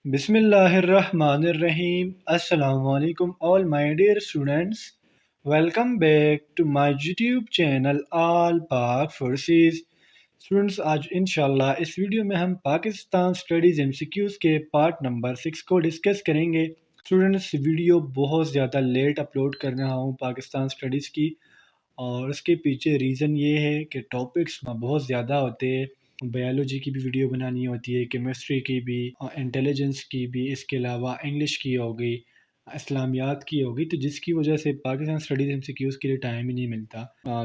Bismillahirrahmanirrahim. Assalamu alaikum all my dear students. Welcome back to my YouTube channel All Pak Forces. Students आज इंशाल्लाह इस video में हम Pakistan studies MCQs के part number 6 को discuss करेंगे। स्टूडेंट्स वीडियो बहुत ज़्यादा लेट अपलोड कर रहा हूँ पाकिस्तान स्टडीज़ की, और उसके पीछे रीज़न ये है कि टॉपिक्स बहुत ज़्यादा होते हैं। बायोलॉजी की भी वीडियो बनानी होती है, केमिस्ट्री की भी, इंटेलिजेंस की भी, इसके अलावा इंग्लिश की हो गई, इस्लामियात की हो गई, तो जिसकी वजह से पाकिस्तान स्टडीज़ एमसीक्यूज़ के लिए टाइम ही नहीं मिलता।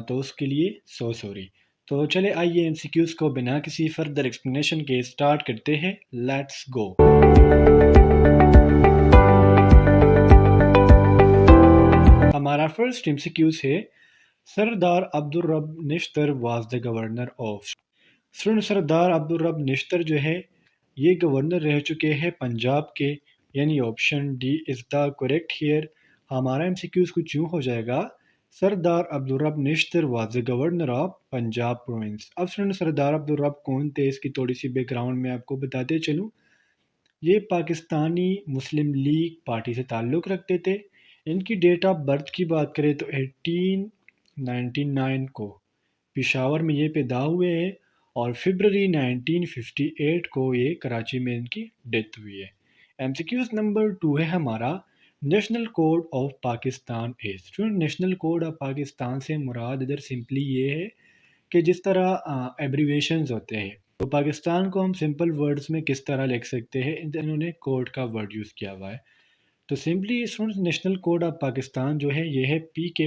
तो उसके लिए सॉरी। तो चले आइए एमसीक्यूज़ को बिना किसी फर्दर एक्सप्लेनेशन के स्टार्ट करते हैं। Let's go. हमारा फर्स्ट एमसीक्यूज़ है, Sardar Abdul Rab Nishtar was the governor of. Sardar Abdul Rab Nishtar जो है ये गवर्नर रह चुके हैं पंजाब के, यानी option D is the correct here. हमारा एमसीक्यूज़ कुछ यूँ हो जाएगा, सरदार Abdul Rab Nishtar was the governor of Punjab province. अब स्टूडेंट सरदार अब्दुल रब कौन थे, इसकी थोड़ी सी बैकग्राउंड में आपको बताते चलूँ। ये पाकिस्तानी मुस्लिम लीग पार्टी से ताल्लुक़ रखते थे। इनकी डेट ऑफ बर्थ की बात करें तो 1899 को पेशावर में ये पैदा हुए हैं, और फरवरी 1958 को ये कराची में इनकी डेथ हुई है। एमसीक्यूज नंबर 2 है हमारा, national code of Pakistan is. Student national code of Pakistan से मुराद इधर सिंपली ये है कि जिस तरह एब्रीवेशंस होते हैं, तो पाकिस्तान को हम सिंपल वर्ड्स में किस तरह लिख सकते हैं, इन्होंने कोड का वर्ड यूज़ किया हुआ है। तो simply students national code of Pakistan जो है ये है PK,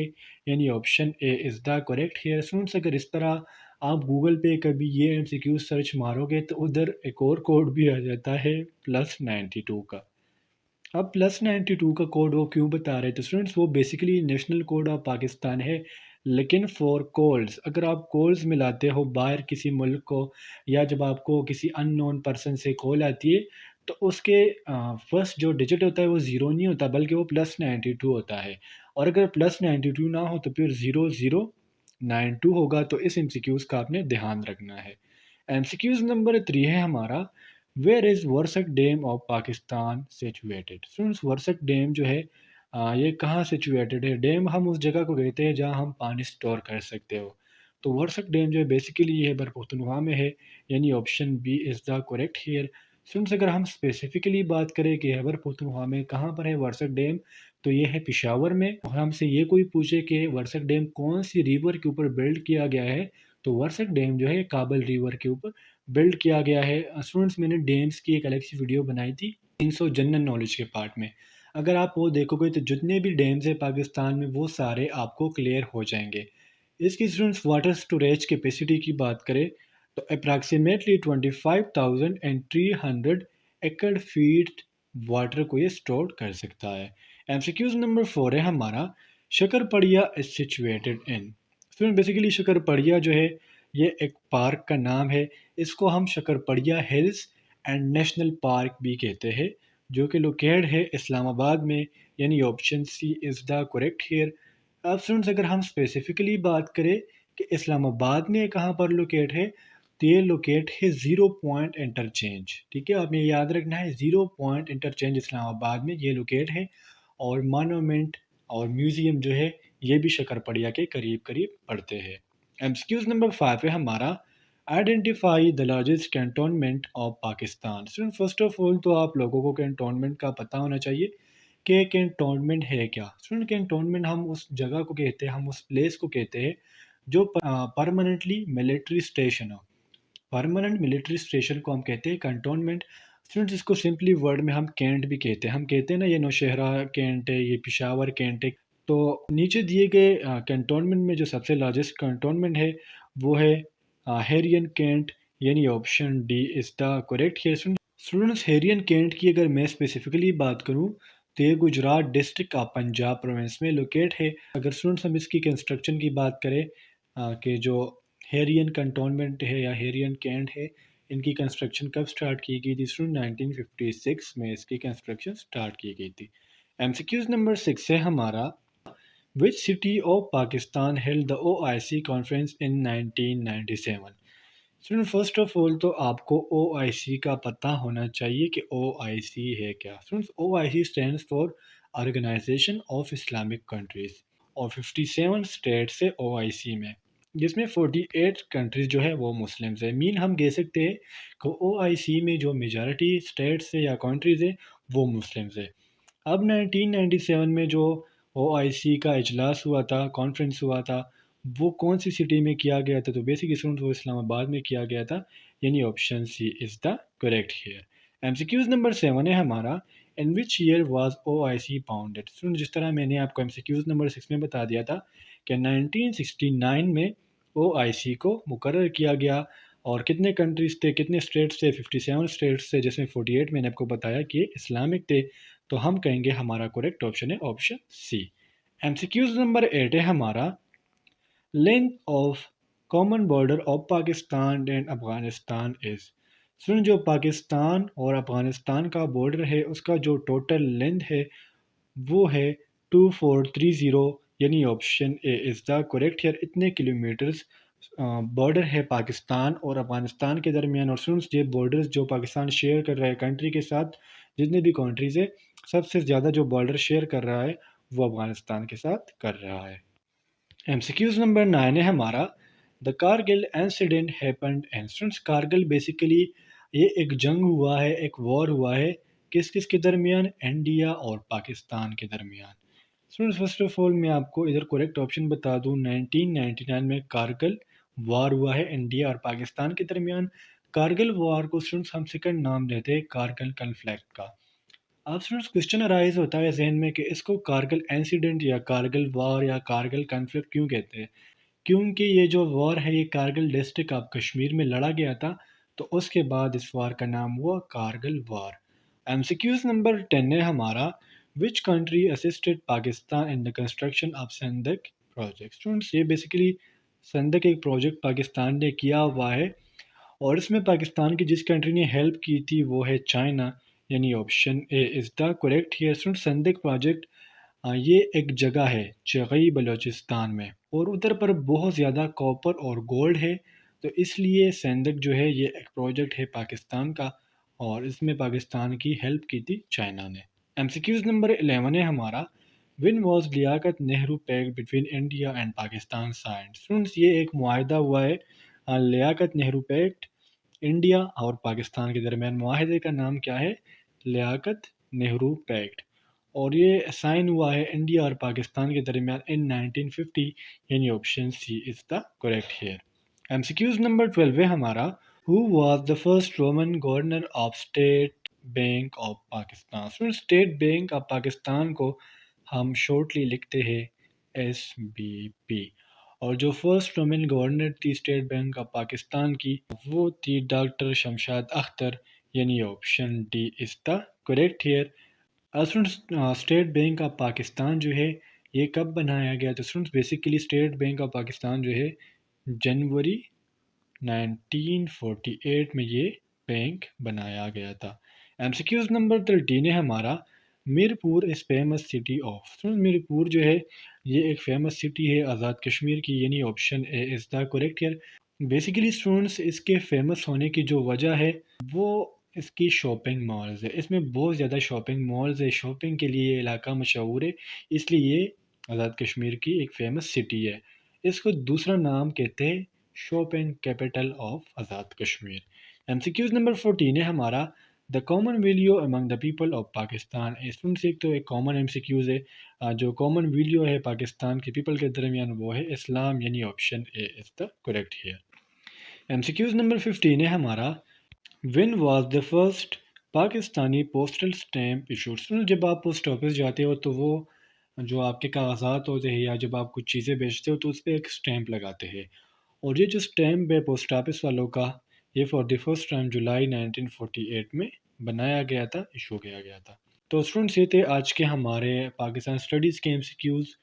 यानी option A is the correct here. Students अगर इस तरह आप गूगल पे कभी ये MCQ सर्च मारोगे तो उधर एक और कोड भी आ जाता है +92 का। अब +92 का कोड वो क्यों बता रहे थे स्टूडेंट्स, वो basically national code of Pakistan है, लेकिन फॉर कॉल्स। अगर आप कॉल्स मिलाते हो बाहर किसी मुल्क को, या जब आपको किसी अननोन पर्सन से कॉल आती है, तो उसके फर्स्ट जो डिजिट होता है वो ज़ीरो नहीं होता, बल्कि वो +92 होता है। और अगर +92 ना हो तो फिर 0092 होगा। तो इस MCQs का आपने ध्यान रखना है। MCQs नंबर 3 है हमारा, where is Warsak dam of Pakistan situated. Students Warsak dam जो है ये कहाँ सिचुएटेड है। डैम हम उस जगह को कहते हैं जहाँ हम पानी स्टोर कर सकते हो। तो वर्सक डैम जो है बेसिकली ये खैबर पख्तूनख्वा में है, यानी option B is the correct here. Students अगर हम स्पेसिफिकली बात करें कि खैबर पख्तूनख्वा में कहाँ पर है वर्सक डैम, तो ये है पेशावर में। और हमसे ये कोई पूछे कि वर्सक डैम कौन सी रिवर के ऊपर बिल्ड किया गया है, तो वर्सक डैम जो है काबल रिवर के ऊपर बिल्ड किया गया है। स्टूडेंट्स मैंने डैम्स की एक अलग सी वीडियो बनाई थी 300 जनरल नॉलेज के पार्ट में, अगर आप वो देखोगे तो जितने भी डैम्स हैं पाकिस्तान में वो सारे आपको क्लियर हो जाएंगे। इसकी स्टूडेंट्स वाटर स्टोरेज कैपेसिटी की बात करें तो अप्रॉक्सीमेटली 25,300 एकड़ फीट वाटर को ये स्टोर कर सकता है। MCQs नंबर 4 है हमारा, Shakarparian is situated in. Student basically Shakarparian जो है ये एक पार्क का नाम है। इसको हम शकरपड़िया हिल्स एंड नेशनल पार्क भी कहते हैं, जो कि लोकेटेड है इस्लामाबाद में, यानी option C is the correct here. अब स्टूडेंट्स अगर हम स्पेसिफिकली बात करें कि इस्लामाबाद में कहाँ पर लोकेट है, तो ये लोकेट है ज़ीरो पॉइंट इंटरचेंज। ठीक है, आपने याद रखना है, ज़ीरो पॉइंट इंटरचेंज इस्लामाबाद में ये लोकेट है। और मोनूमेंट और म्यूज़ियम जो है ये भी शकरपड़िया के करीब करीब पड़ते हैं। MCQs नंबर 5 है हमारा, identify the largest cantonment of Pakistan. Student first of all तो आप लोगों को कैंटोनमेंट का पता होना चाहिए कि कैंटोनमेंट है क्या। स्टूडेंट कैंटोनमेंट हम उस जगह को कहते हैं, हम उस प्लेस को कहते हैं जो परमानेंटली मिलिट्री स्टेशन हो। परमानेंट मिलिट्री स्टेशन को हम कहते हैं कैंटोनमेंट। स्टूडेंट्स इसको सिंपली वर्ड में हम कैंट भी कहते हैं। हम कहते हैं ना ये नौशहरा कैंट है, ये पेशावर कैंट है। तो नीचे दिए गए कैंटोनमेंट में जो सबसे लार्जेस्ट कैंटोनमेंट है वो है हेरियन कैंट, यानी option D is the correct here. Students Kharian cantt की अगर मैं स्पेसिफिकली बात करूं तो ये Gujrat district of Punjab province में लोकेट है। अगर स्टूडेंट्स हम इसकी कंस्ट्रक्शन की बात करें कि जो हेरियन कंटोनमेंट है या हेरियन कैंट है, इनकी कंस्ट्रक्शन कब स्टार्ट की गई थी स्टूडेंट, 1956 में इसकी कंस्ट्रक्शन स्टार्ट की गई थी। MCQs नंबर 6 है हमारा, which city of Pakistan held the OIC conference in 1997। Student first of all तो आपको OIC का पता होना चाहिए कि OIC है क्या। Students OIC stands for organisation of Islamic countries और 57 स्टेट्स है OIC में, जिसमें 48 कंट्रीज़ जो है वो मुस्लिम्स है। मीन हम कह सकते हैं कि OIC में जो मेजॉरिटी स्टेट्स है या कंट्रीज़ है वो मुस्लिम्स है। अब 1997 में जो OIC का इजलास हुआ था, कॉन्फ्रेंस हुआ था, वो कौन सी सिटी में किया गया था? तो बेसिक स्टूडेंट वो इस्लामाबाद में किया गया था, यानी option C is the correct here. MCQs number 7 है हमारा, in which year was OIC founded? Student जिस तरह मैंने आपको एमसीक्यूज नंबर 6 में बता दिया था कि 1969 में OIC को मुकर्रर किया गया। और कितने कंट्रीज़ थे, कितने स्टेट्स थे? 57 स्टेट्स थे, जिसमें 48 मैंने आपको बताया कि इस्लामिक थे। तो हम कहेंगे हमारा करेक्ट ऑप्शन है ऑप्शन सी। एमसीक्यूज नंबर 8 है हमारा, length of common border of Pakistan and Afghanistan is. सुन, जो पाकिस्तान और अफगानिस्तान का बॉर्डर है उसका जो टोटल लेंथ है वो है 2430, यानी option A is the correct here. इतने किलोमीटर्स बॉर्डर है पाकिस्तान और अफगानिस्तान के दरमियान। और सुन, ये बॉर्डर्स जो पाकिस्तान शेयर कर रहा है कंट्री के साथ, जितने भी कंट्रीज़ है, सबसे ज़्यादा जो बॉर्डर शेयर कर रहा है वो अफगानिस्तान के साथ कर रहा है। एमसीक्यूज नंबर 9 है हमारा, the Kargil incident happened in. Students Kargil basically ये एक जंग हुआ है, एक वॉर हुआ है, किस किस के दरमियान? इंडिया और पाकिस्तान के दरमियान। स्टूडेंट्स फर्स्ट ऑफ ऑल मैं आपको इधर करेक्ट ऑप्शन बता दूं, 1999 में कारगिल वार हुआ है इंडिया और पाकिस्तान के दरमियान। कारगिल वार को स्टूडेंट्स हम सेकंड नाम देते हैं कारगिल कन्फ्लिक्ट का। अब स्टूडेंट्स क्वेश्चन अराइज होता है जहन में कि इसको कारगिल इंसिडेंट या कारगिल वार या कारगिल कन्फ्लिक्ट क्यों कहते हैं? क्योंकि ये जो वॉर है ये कारगिल डिस्ट्रिक्ट ऑफ कश्मीर में लड़ा गया था, तो उसके बाद इस वार का नाम हुआ कारगिल वार। एमसीक्यूज नंबर 10 है हमारा, which country assisted Pakistan in the construction of Saindak project? Students ये बेसिकली संदक एक प्रोजेक्ट पाकिस्तान ने किया हुआ है और इसमें पाकिस्तान की जिस कंट्री ने हेल्प की थी वो है चाइना, यानी option A is the correct here. Student Saindak project ये एक जगह है चगई बलूचिस्तान में और उधर पर बहुत ज़्यादा कॉपर और गोल्ड है, तो इसलिए संदक जो है ये एक प्रोजेक्ट है पाकिस्तान का और इसमें पाकिस्तान की हेल्प की थी चाइना ने। एमसीक्यूज नंबर 11 है हमारा, when was Liaquat Nehru pact between India and Pakistan signed? Students ये एक मुआहदा हुआ है, लियाकत नेहरू पैक्ट इंडिया और पाकिस्तान के दरमियान। मुआहदे का नाम क्या है? लियाकत नेहरू पैक्ट। और ये साइन हुआ है इंडिया और पाकिस्तान के दरमियान इन 1950, यानी option C is the correct here. MCQs number 12 है हमारा, who was the first woman governor of State Bank of Pakistan? State Bank of Pakistan को हम शॉर्टली लिखते हैं SBP। और जो फर्स्ट रोमन गवर्नर थी स्टेट बैंक ऑफ पाकिस्तान की वो थी डॉक्टर शमशाद अख्तर, यानी option D is the correct here. Students State Bank of Pakistan जो है ये कब बनाया गया? तो students basically state Bank of Pakistan जो है जनवरी 1948 में ये बैंक बनाया गया था। एमसीक्यूज नंबर 13 है हमारा, Mirpur is famous city of. Student Mirpur जो है ये एक फेमस सिटी है आज़ाद कश्मीर की, यानी option A is the correct here. Basically students इसके फेमस होने की जो वजह है वो इसकी शॉपिंग मॉल्स है। इसमें बहुत ज़्यादा शॉपिंग मॉल्स है, शॉपिंग के लिए ये इलाका मशहूर है, इसलिए ये आज़ाद कश्मीर की एक फ़ेमस सिटी है। इसको दूसरा नाम कहते हैं shopping capital of Azad Kashmir. MCQs number 14 है हमारा, the common value among the people of Pakistan. इसमें से एक तो एक कॉमन एमसीक्यूज है, जो कॉमन वैल्यू है पाकिस्तान के पीपल के दरमियान वो है इस्लाम, यानी option A is the correct here. MCQs number 15 है हमारा, When was the first Pakistani postal stamp issued? सुनो, जब आप पोस्ट ऑफिस जाते हो तो वो जो आपके कागजात होते हैं या जब आप कुछ चीज़ें बेचते हो तो उस पर एक स्टैम्प लगाते हैं। और ये जो स्टैम्प है पोस्ट ऑफिस वालों का, ये फॉर द फर्स्ट टाइम जुलाई 1948 में बनाया गया था, इशू किया गया था। तो स्टूडेंट्स ये थे आज के हमारे पाकिस्तान स्टडीज़ के एमसीक्यूज़।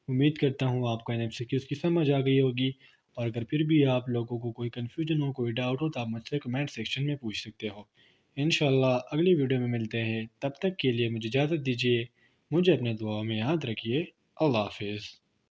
उम्मीद करता हूँ आपको इन एमसीक्यूज़ की समझ आ गई होगी। और अगर फिर भी आप लोगों को कोई कन्फ्यूजन हो, कोई डाउट हो तो आप मुझसे कमेंट सेक्शन में पूछ सकते हो। इंशाल्लाह अगली वीडियो में मिलते हैं, तब तक के लिए मुझे इजाज़त दीजिए। मुझे अपने दुआ में याद रखिए। अल्लाह हाफिज़।